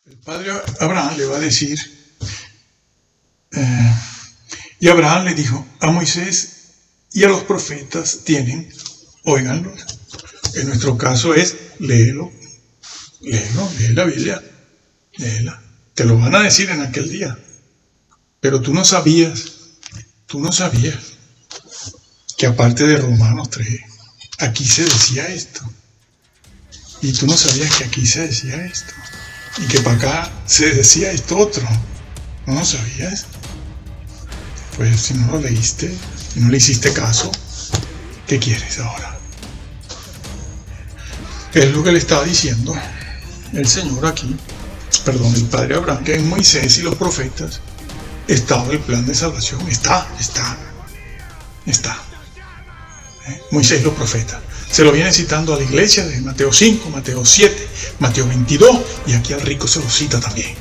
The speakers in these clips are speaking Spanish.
El padre Abraham le va a decir, y Abraham le dijo, a Moisés y a los profetas tienen, óiganlo. En nuestro caso es, léelo, lee la Biblia, léela. Te lo van a decir en aquel día. Pero tú no sabías que aparte de Romanos 3, aquí se decía esto. Y tú no sabías que aquí se decía esto. Y que para acá se decía esto otro. ¿No lo sabías? Pues si no lo leíste, si no le hiciste caso, ¿qué quieres ahora? Es lo que le estaba diciendo el Señor aquí, el Padre Abraham, que en Moisés y los profetas estaba el plan de salvación. Está. Moisés y los profetas. Se lo viene citando a la iglesia de Mateo 5, Mateo 7, Mateo 22, y aquí al rico se lo cita también.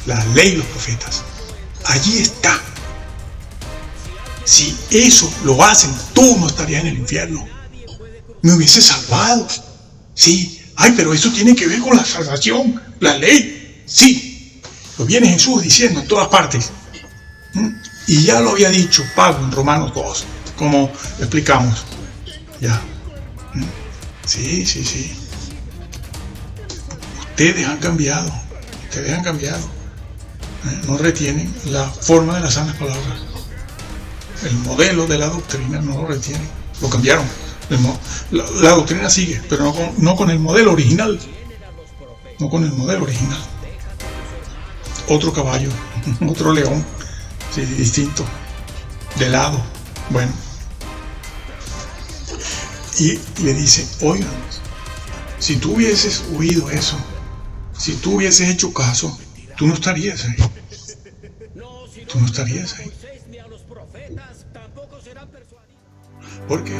La ley y los profetas. Allí está. Si eso lo hacen, tú no estarías en el infierno. Me hubiese salvado. Sí. Ay, pero eso tiene que ver con la salvación, la ley. Sí. Lo viene Jesús diciendo en todas partes. Y ya lo había dicho Pablo en Romanos 2, como explicamos. Ya. Sí. Ustedes han cambiado. No retienen la forma de las sanas palabras. El modelo de la doctrina no lo retienen. Lo cambiaron. La doctrina sigue, pero no con el modelo original. No con el modelo original. Otro caballo, otro león, sí, distinto, de lado. Bueno. Y le dice, oigan, si tú hubieses oído eso, si tú hubieses hecho caso, tú no estarías ahí. Tú no estarías ahí. ¿Por qué?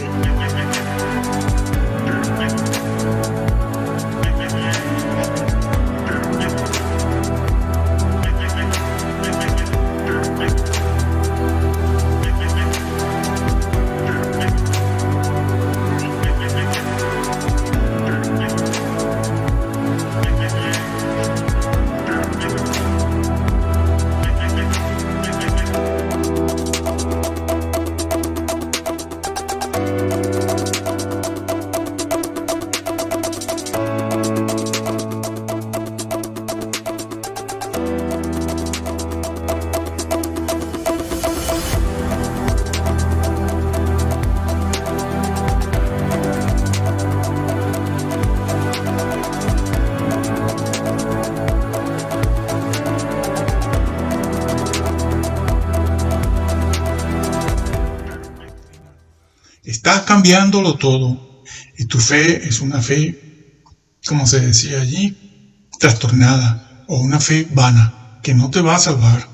Estás cambiándolo todo y tu fe es una fe, como se decía allí, trastornada o una fe vana que no te va a salvar,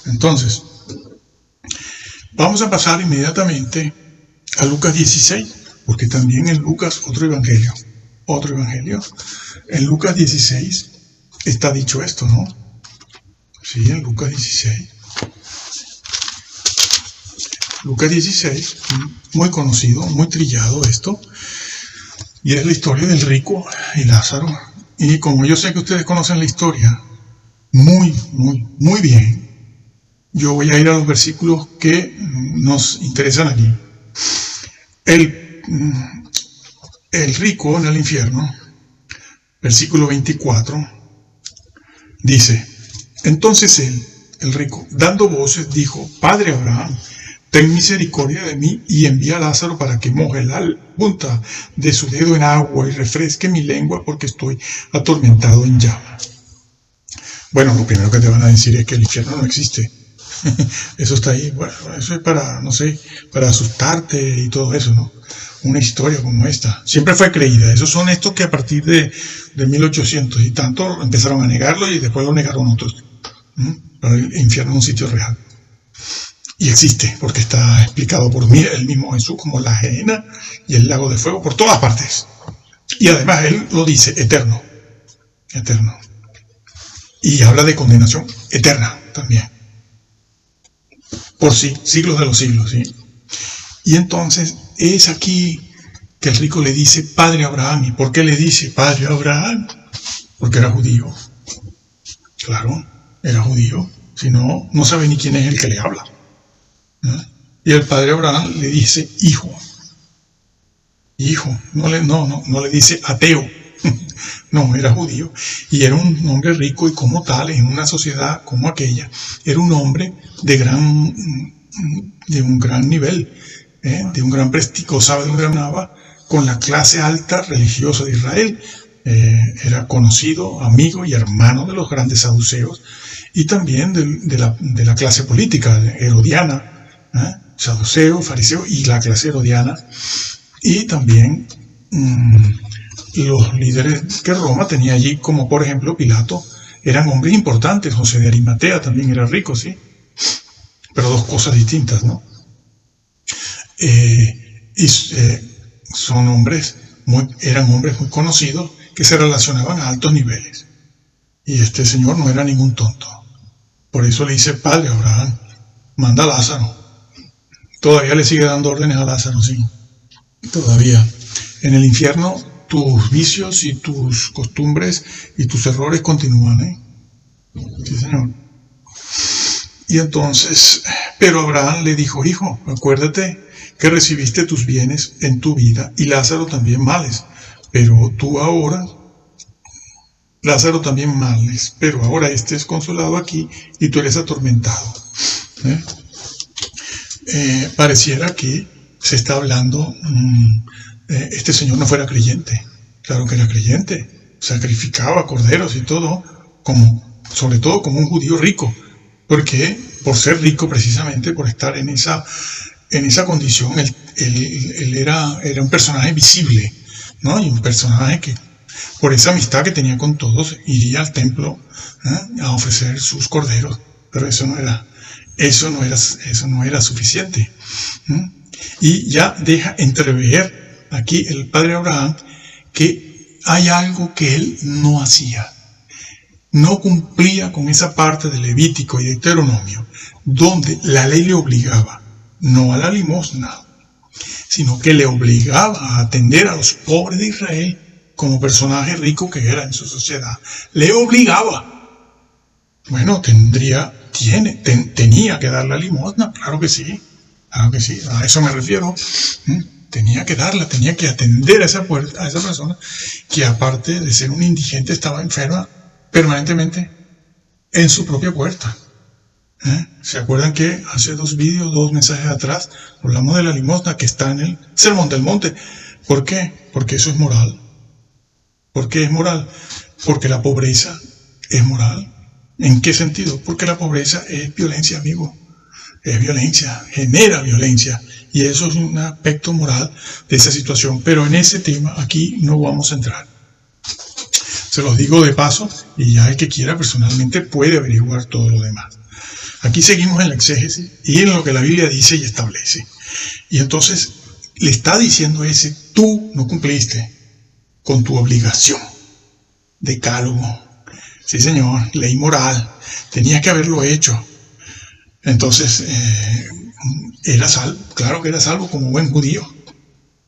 Entonces, vamos a pasar inmediatamente a Lucas 16, porque también en Lucas otro evangelio. En Lucas 16 está dicho esto, ¿no? Sí, en Lucas 16. Lucas 16, muy conocido, muy trillado esto, y es la historia del rico y Lázaro. Y como yo sé que ustedes conocen la historia muy bien, yo voy a ir a los versículos que nos interesan aquí. El rico en el infierno, versículo 24, dice, entonces él, el rico, dando voces, dijo, Padre Abraham, ten misericordia de mí y envía a Lázaro para que moje la punta de su dedo en agua y refresque mi lengua porque estoy atormentado en llama. Bueno, lo primero que te van a decir es que el infierno no existe. Eso está ahí. Bueno, eso es para, no sé, para asustarte y todo eso, ¿no? Una historia como esta. Siempre fue creída. Esos son estos que a partir de 1800 y tanto empezaron a negarlo y después lo negaron otros. Pero el infierno es un sitio real. Y existe, porque está explicado por mí, el mismo Jesús, como la gehenna y el lago de fuego, por todas partes. Y además él lo dice, eterno. Y habla de condenación eterna también. Por sí, siglos de los siglos, ¿sí? Y entonces es aquí que el rico le dice, Padre Abraham. ¿Y por qué le dice, Padre Abraham? porque era judío. Claro, era judío. Si no, no sabe ni quién es el que le habla. Y el padre Abraham le dice hijo. Hijo, no le dice ateo. No, era judío. Y era un hombre rico y como tal, en una sociedad como aquella, era un hombre de un gran nivel, de un gran prestigio, gozaba de un gran nava con la clase alta religiosa de Israel. Era conocido, amigo y hermano de los grandes saduceos y también de la clase política herodiana, saduceo, fariseo y la clase herodiana, y también los líderes que Roma tenía allí, como por ejemplo Pilato, eran hombres importantes. José de Arimatea también era rico, sí, pero dos cosas distintas, ¿no? Eran hombres muy conocidos que se relacionaban a altos niveles. Y este señor no era ningún tonto. Por eso le dice, padre Abraham, manda a Lázaro. Todavía le sigue dando órdenes a Lázaro, sí. Todavía. En el infierno tus vicios y tus costumbres y tus errores continúan, ¿eh? Sí, señor. Y entonces, pero Abraham le dijo, hijo, acuérdate que recibiste tus bienes en tu vida y Lázaro también males. Pero tú ahora, Lázaro también males, pero ahora este es consolado aquí y tú eres atormentado. Pareciera que se está hablando, este señor no fuera creyente. Claro que era creyente, sacrificaba corderos y todo, sobre todo como un judío rico, porque por ser rico precisamente, por estar en esa condición, él era un personaje visible, ¿no? Y un personaje que, por esa amistad que tenía con todos, iría al templo a ofrecer sus corderos, pero eso no era suficiente. Y ya deja entrever aquí el padre Abraham que hay algo que él no hacía. No cumplía con esa parte de Levítico y de Deuteronomio, donde la ley le obligaba, no a la limosna, sino que le obligaba a atender a los pobres de Israel como personaje rico que era en su sociedad. Le obligaba. Bueno, tenía que dar la limosna, claro que sí, a eso me refiero. Tenía que darla, tenía que atender a esa persona que aparte de ser un indigente estaba enferma permanentemente en su propia puerta. ¿Se acuerdan que hace dos mensajes atrás, hablamos de la limosna que está en el Sermón del Monte? ¿Por qué? Porque eso es moral. ¿Por qué es moral? Porque la pobreza es moral. ¿En qué sentido? Porque la pobreza es violencia, amigo. Es violencia, genera violencia. Y eso es un aspecto moral de esa situación. Pero en ese tema aquí no vamos a entrar. Se los digo de paso y ya el que quiera personalmente puede averiguar todo lo demás. Aquí seguimos en la exégesis y en lo que la Biblia dice y establece. Y entonces le está diciendo tú no cumpliste con tu obligación. Decálogo. Sí, señor, ley moral. Tenías que haberlo hecho. Entonces, era salvo. Claro que era salvo como buen judío.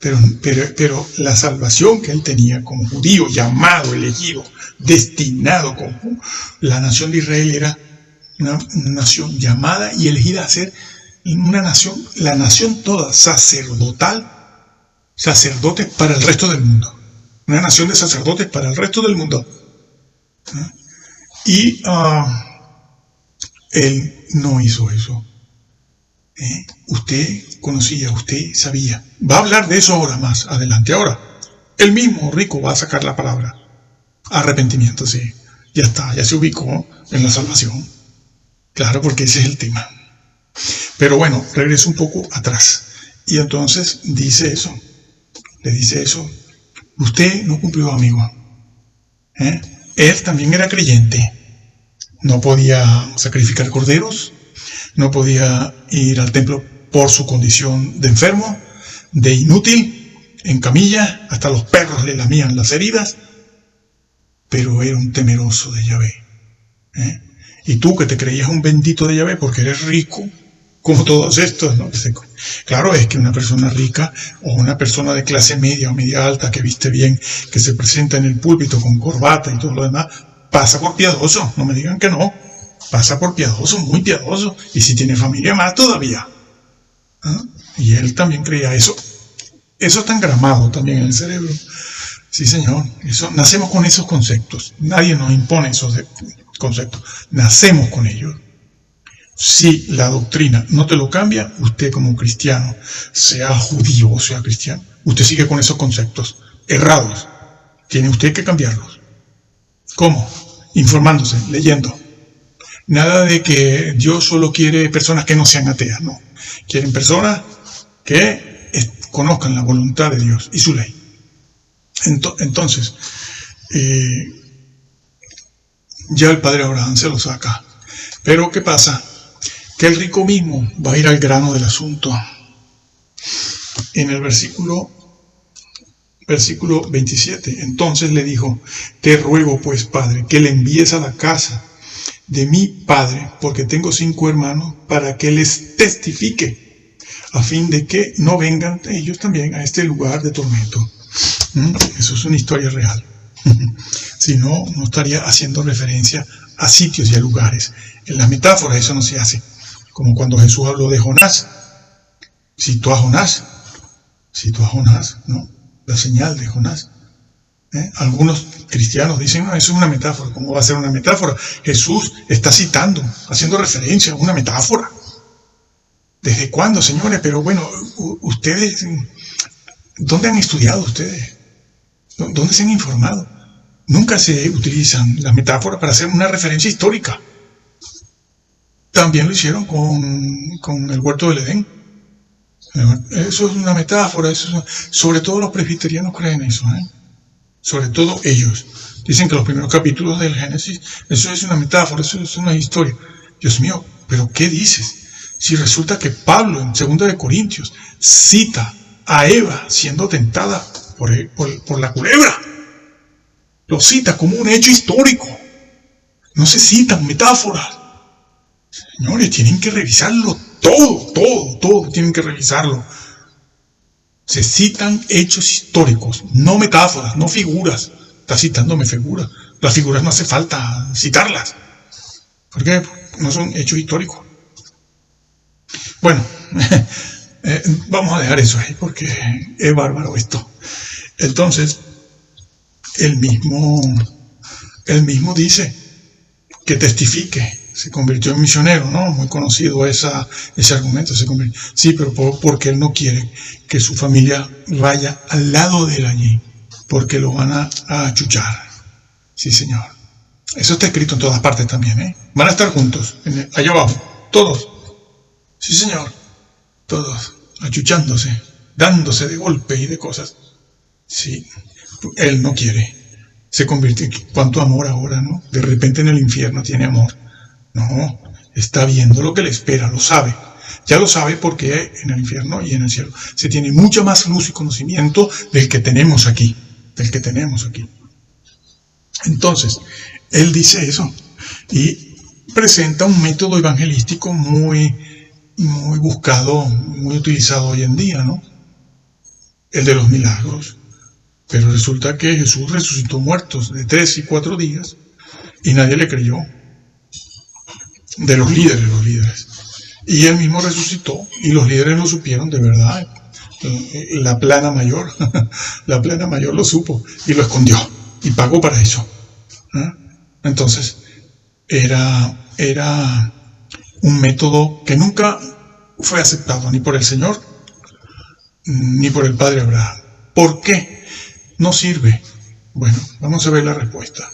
Pero la salvación que él tenía como judío, llamado, elegido, destinado como la nación de Israel, era una nación llamada y elegida a ser una nación, la nación toda sacerdotes para el resto del mundo. Una nación de sacerdotes para el resto del mundo. Y él no hizo eso. Usted conocía, usted sabía. Va a hablar de eso ahora más adelante. Ahora, el mismo rico va a sacar la palabra arrepentimiento, sí. Ya está, ya se ubicó en la salvación. Claro, porque ese es el tema. Pero bueno, regreso un poco atrás. Y entonces dice eso. Le dice eso. Usted no cumplió, amigo. Él también era creyente. No podía sacrificar corderos. No podía ir al templo por su condición de enfermo, de inútil, en camilla. Hasta los perros le lamían las heridas. Pero era un temeroso de Yahvé. Y tú que te creías un bendito de Yahvé porque eres rico, como todos estos, ¿no? Claro, es que una persona rica o una persona de clase media o media alta que viste bien, que se presenta en el púlpito con corbata y todo lo demás, pasa por piadoso, no me digan que no, pasa por piadoso, muy piadoso, y si tiene familia más todavía. ¿Ah? Y él también creía eso. Eso está engramado también en el cerebro. Sí, señor, nacemos con esos conceptos, nadie nos impone esos conceptos, nacemos con ellos. Si la doctrina no te lo cambia, usted como cristiano, sea judío o sea cristiano, usted sigue con esos conceptos errados. Tiene usted que cambiarlos. ¿Cómo? Informándose, leyendo. Nada de que Dios solo quiere personas que no sean ateas, no. Quieren personas que conozcan la voluntad de Dios y su ley. Entonces, ya el padre Abraham se lo saca. Pero ¿qué pasa? Que el rico mismo va a ir al grano del asunto. En el versículo 27, entonces le dijo: te ruego pues, padre, que le envíes a la casa de mi padre, porque tengo 5 hermanos, para que les testifique, a fin de que no vengan ellos también a este lugar de tormento. Eso es una historia real. Si no, no estaría haciendo referencia a sitios y a lugares. En las metáforas eso no se hace. Como cuando Jesús habló de Jonás. Citó a Jonás, ¿no? La señal de Jonás. Algunos cristianos dicen: no, eso es una metáfora. ¿Cómo va a ser una metáfora? Jesús está citando, haciendo referencia a una metáfora. ¿Desde cuándo, señores? Pero bueno, ustedes, ¿dónde han estudiado ustedes? ¿Dónde se han informado? Nunca se utilizan las metáforas para hacer una referencia histórica. También lo hicieron con el huerto del Edén. Eso es una metáfora. Sobre todo los presbiterianos creen eso. Sobre todo ellos. Dicen que los primeros capítulos del Génesis, eso es una metáfora, eso es una historia. Dios mío, ¿pero qué dices? Si resulta que Pablo en 2 de Corintios cita a Eva siendo tentada por la culebra. Lo cita como un hecho histórico. No se citan metáforas. Señores, tienen que revisarlo todo tienen que revisarlo. Se citan hechos históricos, no metáforas, no figuras. Está citándome figuras. Las figuras no hace falta citarlas, porque no son hechos históricos. Bueno, vamos a dejar eso ahí, porque es bárbaro esto. Entonces, él mismo dice que testifique. Se convirtió en misionero, ¿no? Muy conocido ese argumento. Sí, pero porque él no quiere que su familia vaya al lado de él allí, porque lo van a achuchar. Sí, señor. Eso está escrito en todas partes también, Van a estar juntos, allá abajo, todos. Sí, señor. Todos, achuchándose, dándose de golpes y de cosas. Sí, él no quiere. Se convierte en cuánto amor ahora, ¿no? De repente en el infierno tiene amor. No, está viendo lo que le espera, lo sabe. Ya lo sabe porque en el infierno y en el cielo se tiene mucha más luz y conocimiento del que tenemos aquí. Entonces, él dice eso y presenta un método evangelístico muy buscado, muy utilizado hoy en día, ¿no? El de los milagros. Pero resulta que Jesús resucitó muertos de 3 y 4 días y nadie le creyó. De los líderes. Y él mismo resucitó y los líderes lo supieron de verdad. La plana mayor lo supo y lo escondió y pagó para eso. Entonces, era un método que nunca fue aceptado ni por el Señor ni por el padre Abraham. ¿Por qué no sirve? Bueno, vamos a ver la respuesta.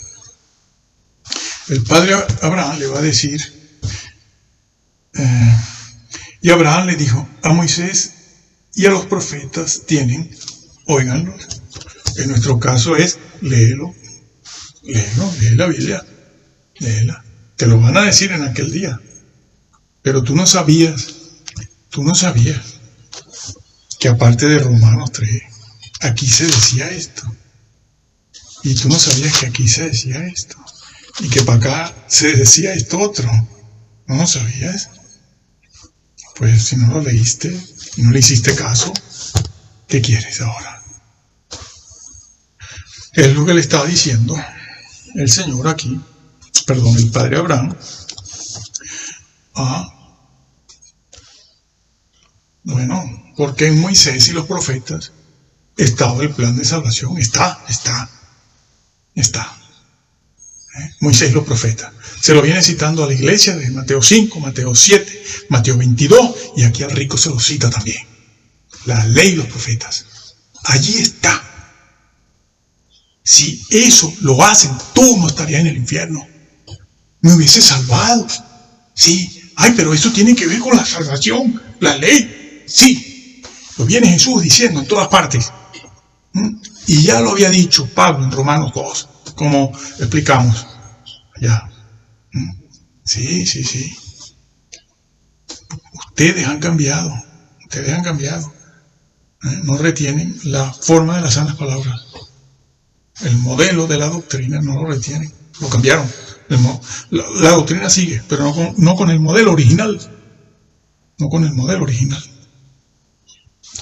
El padre Abraham le va a decir, y Abraham le dijo: a Moisés y a los profetas tienen, óiganlos. En nuestro caso es, lee la Biblia, léela. Te lo van a decir en aquel día. Pero tú no sabías que aparte de Romanos 3, aquí se decía esto. Y tú no sabías que aquí se decía esto. Y que para acá se decía esto otro. ¿No lo sabías? Pues si no lo leíste y no le hiciste caso, ¿qué quieres ahora? Es lo que le estaba diciendo el Señor aquí, perdón, el Padre Abraham. Bueno, porque en Moisés y los profetas estaba el plan de salvación. Está. Moisés y los profetas. Se lo viene citando a la iglesia de Mateo 5, Mateo 7, Mateo 22, y aquí al rico se lo cita también. La ley y los profetas. Allí está. Si eso lo hacen, tú no estarías en el infierno. Me hubiese salvado. Sí. Ay, pero eso tiene que ver con la salvación, la ley. Sí. Lo viene Jesús diciendo en todas partes. Y ya lo había dicho Pablo en Romanos 2, como explicamos allá. Sí. Ustedes han cambiado. No retienen la forma de las sanas palabras. El modelo de la doctrina no lo retienen. Lo cambiaron. La doctrina sigue, pero no con el modelo original. No con el modelo original.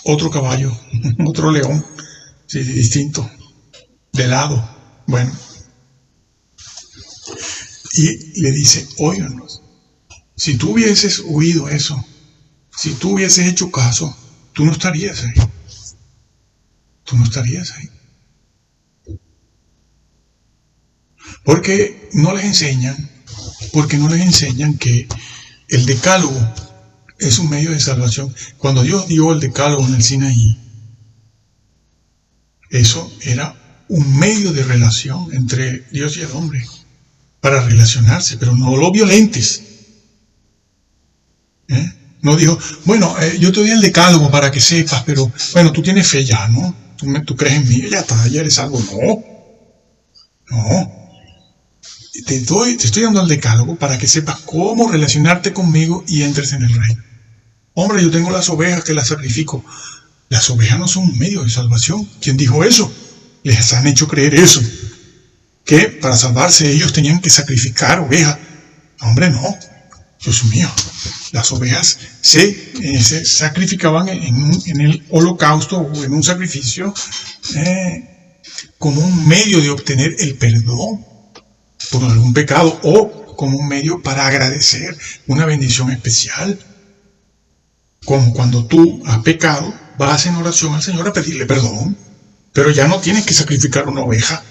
Otro caballo, otro león. Sí, distinto. De lado. Bueno. Y le dice, óiganos, si tú hubieses oído eso, si tú hubieses hecho caso, tú no estarías ahí. Porque no les enseñan que el decálogo es un medio de salvación. Cuando Dios dio el decálogo en el Sinaí, eso era un medio de relación entre Dios y el hombre, para relacionarse, pero no lo violentes. No dijo, bueno, yo te doy el decálogo para que sepas, pero bueno, tú tienes fe ya, ¿no? Tú crees en mí, ya está, ya eres algo. No. Te estoy dando el decálogo para que sepas cómo relacionarte conmigo y entres en el reino. Hombre, yo tengo las ovejas que las sacrifico. Las ovejas no son un medio de salvación. ¿Quién dijo eso? Les han hecho creer eso. Que para salvarse ellos tenían que sacrificar ovejas. Hombre, no. Dios mío. Las ovejas se sacrificaban en el holocausto o en un sacrificio como un medio de obtener el perdón por algún pecado o como un medio para agradecer una bendición especial. Como cuando tú has pecado, vas en oración al Señor a pedirle perdón, pero ya no tienes que sacrificar una oveja.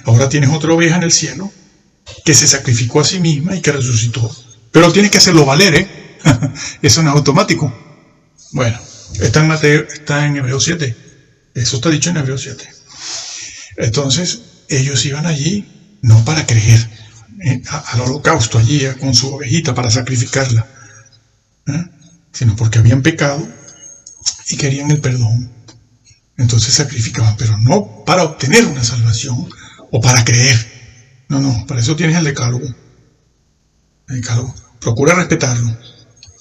Ahora tienes otra oveja en el cielo que se sacrificó a sí misma y que resucitó. Pero tienes que hacerlo valer, Eso no es automático. Bueno, está en Hebreos 7. Eso está dicho en Hebreos 7. Entonces, ellos iban allí no para creer al holocausto allí con su ovejita para sacrificarla, sino porque habían pecado y querían el perdón. Entonces sacrificaban, pero no para obtener una salvación o para creer. No, para eso tienes el decálogo. El decálogo. Procura respetarlo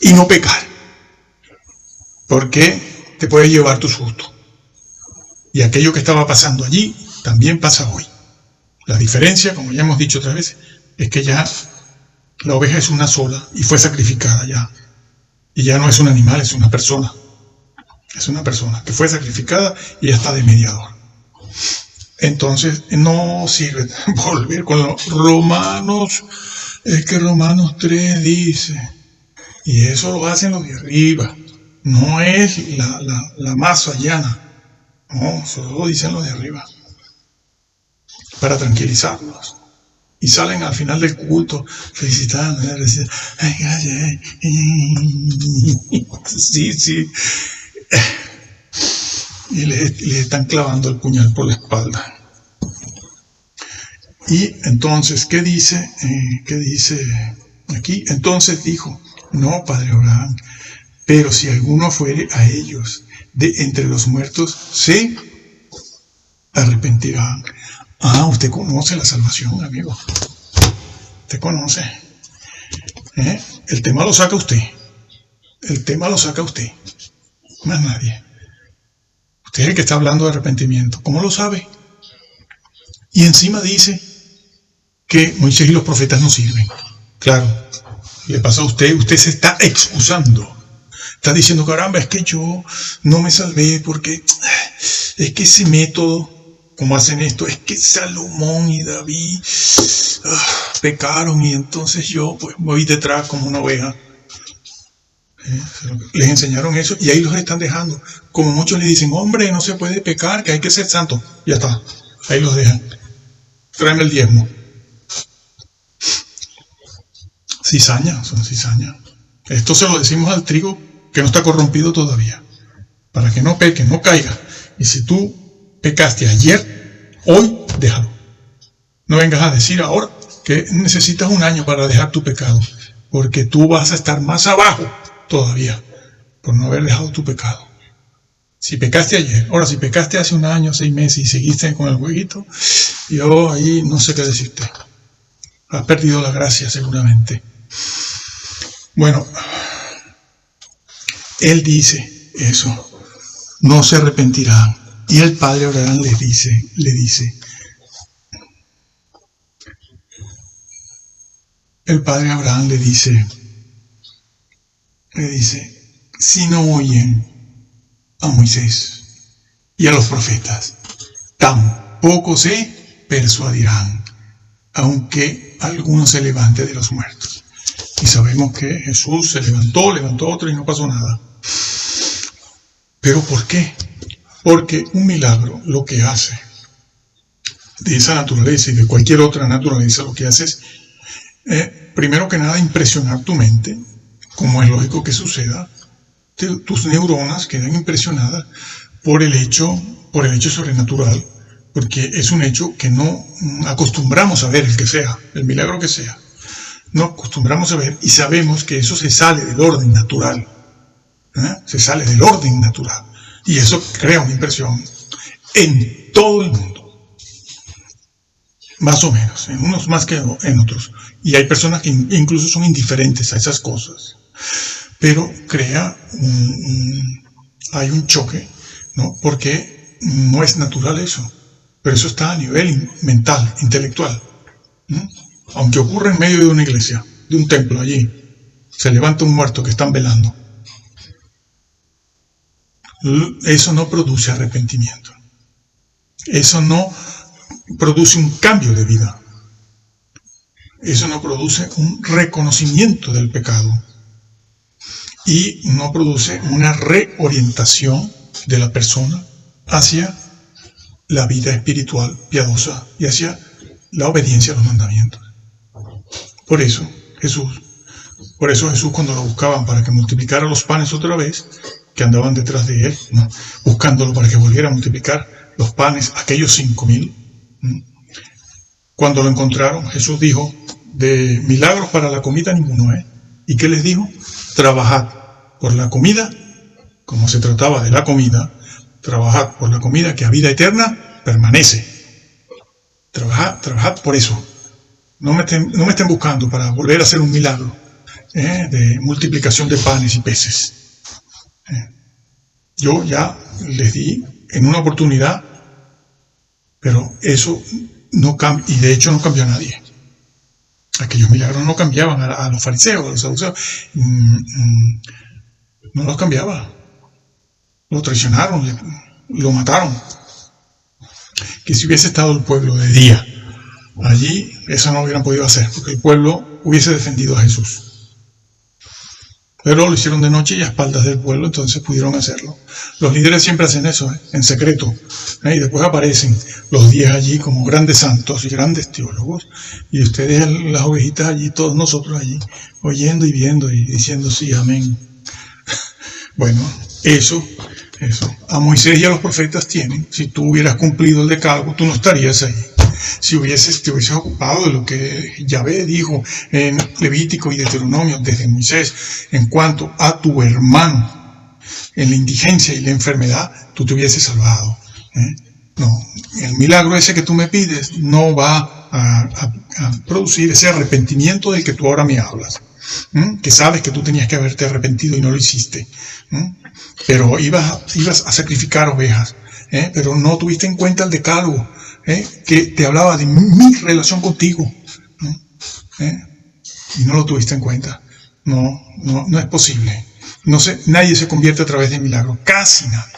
y no pecar, porque te puede llevar tu susto. Y aquello que estaba pasando allí también pasa hoy. La diferencia, como ya hemos dicho otras veces, es que ya la oveja es una sola y fue sacrificada ya. Y ya no es un animal, es una persona. Es una persona que fue sacrificada y ya está de mediador. Entonces, no sirve volver con los Romanos. Es que Romanos 3 dice, y eso lo hacen los de arriba. No es la masa llana. No, solo lo dicen los de arriba. Para tranquilizarlos. Y salen al final del culto felicitando. Sí. Y les están clavando el puñal por la espalda. Y entonces, ¿qué dice aquí? Entonces dijo, no, Padre Abraham, pero si alguno fuere a ellos de entre los muertos, se arrepentirán. Usted conoce la salvación, amigo. Usted conoce. El tema lo saca usted. Más nadie. Usted es el que está hablando de arrepentimiento. ¿Cómo lo sabe? Y encima dice que Moisés y los profetas no sirven. Claro, le pasa a usted, usted se está excusando. Está diciendo, caramba, es que yo no me salvé porque es que ese método, como hacen esto, es que Salomón y David pecaron y entonces yo pues voy detrás como una oveja. Les enseñaron eso y ahí los están dejando. Como muchos le dicen, hombre, no se puede pecar, que hay que ser santo. Ya está, ahí los dejan. Tráeme el diezmo. Cizaña, son cizaña. Esto se lo decimos al trigo que no está corrompido todavía, para que no peque, no caiga. Y si tú pecaste ayer, hoy déjalo. No vengas a decir ahora que necesitas un año para dejar tu pecado, porque tú vas a estar más abajo todavía por no haber dejado tu pecado. Si pecaste ayer, ahora si pecaste hace un año, 6 meses y seguiste con el jueguito, yo ahí no sé qué decirte. Has perdido la gracia seguramente. Bueno, él dice eso, no se arrepentirán. Y el padre Abraham le dice, el padre Abraham le dice, si no oyen a Moisés y a los profetas, tampoco se persuadirán, aunque alguno se levante de los muertos. Y sabemos que Jesús se levantó otro y no pasó nada. ¿Pero por qué? Porque un milagro lo que hace, de esa naturaleza y de cualquier otra naturaleza, lo que hace es, primero que nada, impresionar tu mente, como es lógico que suceda. Tus neuronas quedan impresionadas por el hecho sobrenatural, porque es un hecho que no acostumbramos a ver, el que sea, el milagro que sea. No acostumbramos a ver y sabemos que eso se sale del orden natural. Se sale del orden natural. Y eso crea una impresión en todo el mundo. Más o menos, en unos más que en otros. Y hay personas que incluso son indiferentes a esas cosas. Pero crea hay un choque, ¿no? Porque no es natural eso. Pero eso está a nivel mental, intelectual. Aunque ocurra en medio de una iglesia, de un templo allí, se levanta un muerto que están velando. Eso no produce arrepentimiento. Eso no produce un cambio de vida. Eso no produce un reconocimiento del pecado. Y no produce una reorientación de la persona hacia la vida espiritual piadosa y hacia la obediencia a los mandamientos. Por eso Jesús cuando lo buscaban para que multiplicara los panes otra vez, que andaban detrás de él, ¿no?, buscándolo para que volviera a multiplicar los panes, aquellos 5,000, cuando lo encontraron, Jesús dijo, de milagros para la comida ninguno, ¿Y qué les dijo? Trabajad por la comida, como se trataba de la comida, trabajad por la comida que a vida eterna permanece. Trabajad por eso. No me estén buscando para volver a hacer un milagro de multiplicación de panes y peces. Yo ya les di en una oportunidad, pero eso no cambia, y de hecho no cambió a nadie. Aquellos milagros no cambiaban a los fariseos, a los saduceos. No los cambiaba. Lo traicionaron, lo mataron. Que si hubiese estado el pueblo de día allí, eso no lo hubieran podido hacer, porque el pueblo hubiese defendido a Jesús. Pero lo hicieron de noche y a espaldas del pueblo, entonces pudieron hacerlo. Los líderes siempre hacen eso, en secreto. Y después aparecen los 10 allí como grandes santos y grandes teólogos. Y ustedes, las ovejitas allí, todos nosotros allí, oyendo y viendo y diciendo sí, amén. Bueno, eso. A Moisés y a los profetas tienen. Si tú hubieras cumplido el decálogo, tú no estarías ahí. Si te hubieses ocupado de lo que Yahvé dijo en Levítico y Deuteronomio desde Moisés en cuanto a tu hermano, en la indigencia y la enfermedad, tú te hubieses salvado. No, el milagro ese que tú me pides no va a producir ese arrepentimiento del que tú ahora me hablas. Que sabes que tú tenías que haberte arrepentido y no lo hiciste. Pero ibas a sacrificar ovejas, pero no tuviste en cuenta el decálogo, que te hablaba de mi relación contigo, y no lo tuviste en cuenta. No es posible. Nadie se convierte a través de milagros, casi nadie.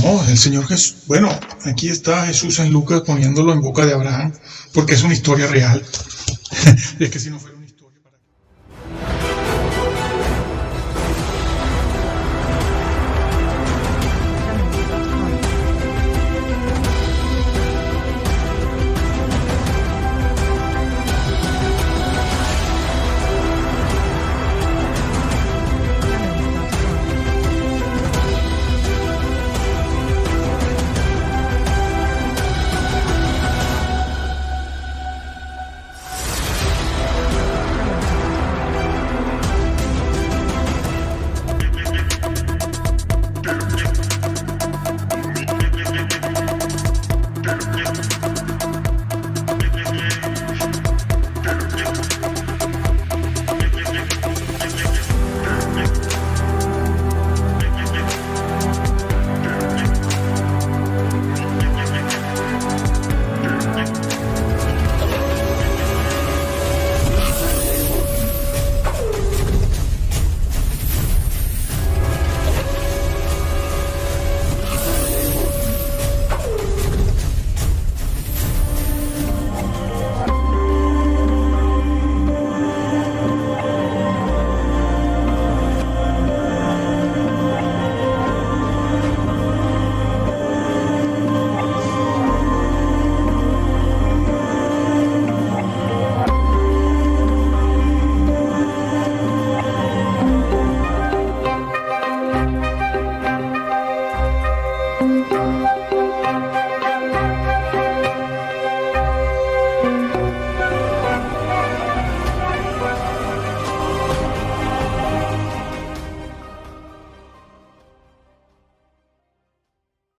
No, el Señor Jesús, bueno, aquí está Jesús en Lucas poniéndolo en boca de Abraham, porque es una historia real. Es que si no fuera